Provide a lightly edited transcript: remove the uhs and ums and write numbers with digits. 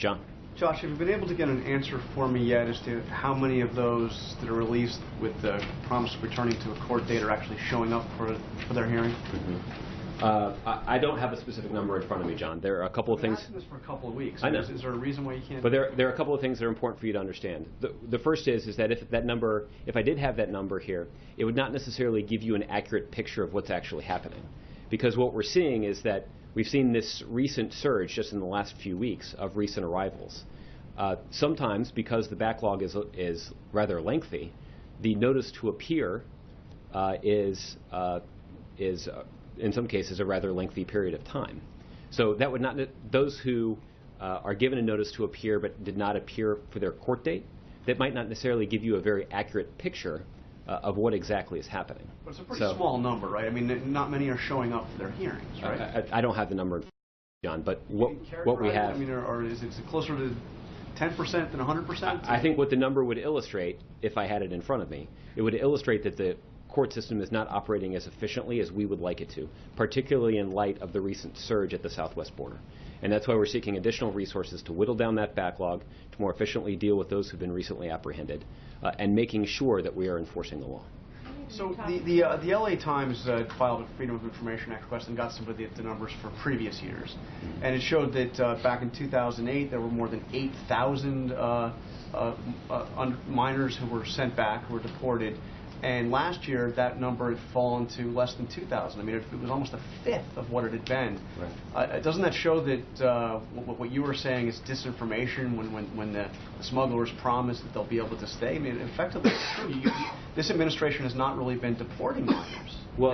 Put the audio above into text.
John. Josh, have you been able to get an answer for me yet as to how many of those that are released with the promise of returning to a court date are actually showing up for their hearing? I don't have a specific number in front of me, John. There are a couple of things. I've been asking this for a couple of weeks. I know. Is there a reason why you can't? But there are a couple of things that are important for you to understand. The first is that if I did have that number here, it would not necessarily give you an accurate picture of what's actually happening. Because what we're seeing is that we've seen this recent surge just in the last few weeks of recent arrivals. Sometimes, because the backlog is rather lengthy, the notice to appear is in some cases a rather lengthy period of time. So that would not, those who are given a notice to appear but did not appear for their court date, that might not necessarily give you a very accurate picture of what exactly is happening. But it's a pretty small number, right? I mean, not many are showing up for their hearings, right? I don't have the number, John, but what we have. I mean, or is it closer to 10% than 100%? I think what the number would illustrate, if I had it in front of me, it would illustrate that the court system is not operating as efficiently as we would like it to, particularly in light of the recent surge at the southwest border. And that's why we're seeking additional resources to whittle down that backlog, to more efficiently deal with those who've been recently apprehended, and making sure that we are enforcing the law. So the LA Times filed a Freedom of Information Act request and got some of the numbers for previous years. And it showed that back in 2008 there were more than 8,000 minors who were sent back, who were deported. And last year, that number had fallen to less than 2,000. I mean, it was almost a fifth of what it had been. Right. Doesn't that show that what you were saying is disinformation when the smugglers promise that they'll be able to stay? I mean, effectively, it's true. This administration has not really been deporting minors. Well,